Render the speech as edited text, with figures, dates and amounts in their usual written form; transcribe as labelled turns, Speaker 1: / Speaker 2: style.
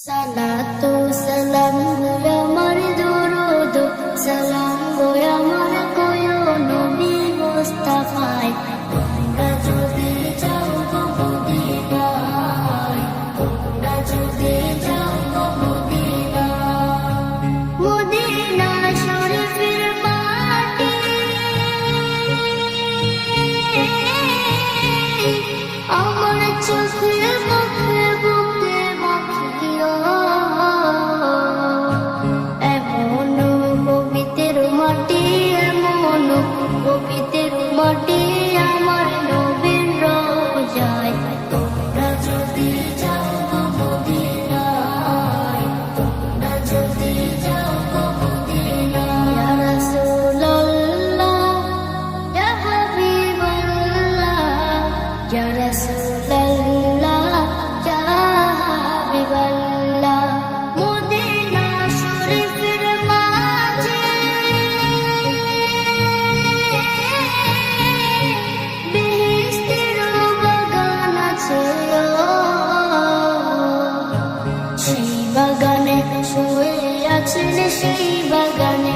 Speaker 1: সালাতু সালাম গো আমার দরুদ সালাম গো আমার কোয় নবী মুস্তাফায় তোমরা যদি যাও গো মদিনায় তোমরা যদি যাও গো মদিনায় মদিনা শরীফের মাটি আমার চোখে মুখে বুকে মাখিও এমন পবিত্র মাটি এমন পবিত্র মাটি আমার নবীর রোজায় তোমরা যদি যাও গো মদিনায় তোমরা যদি যাও গো মদিনায় ইয়া রাসূলুল্লাহ ইয়া হাবিবাল্লাহ ইয়া রাসূলুল্লাহ ইয়া হাবিবাল্লাহ মদিনা শরীফের মাঝে বেহেশতের বাগান আছে সেই বাগানে শুয়ে আছেন সেই বাগানে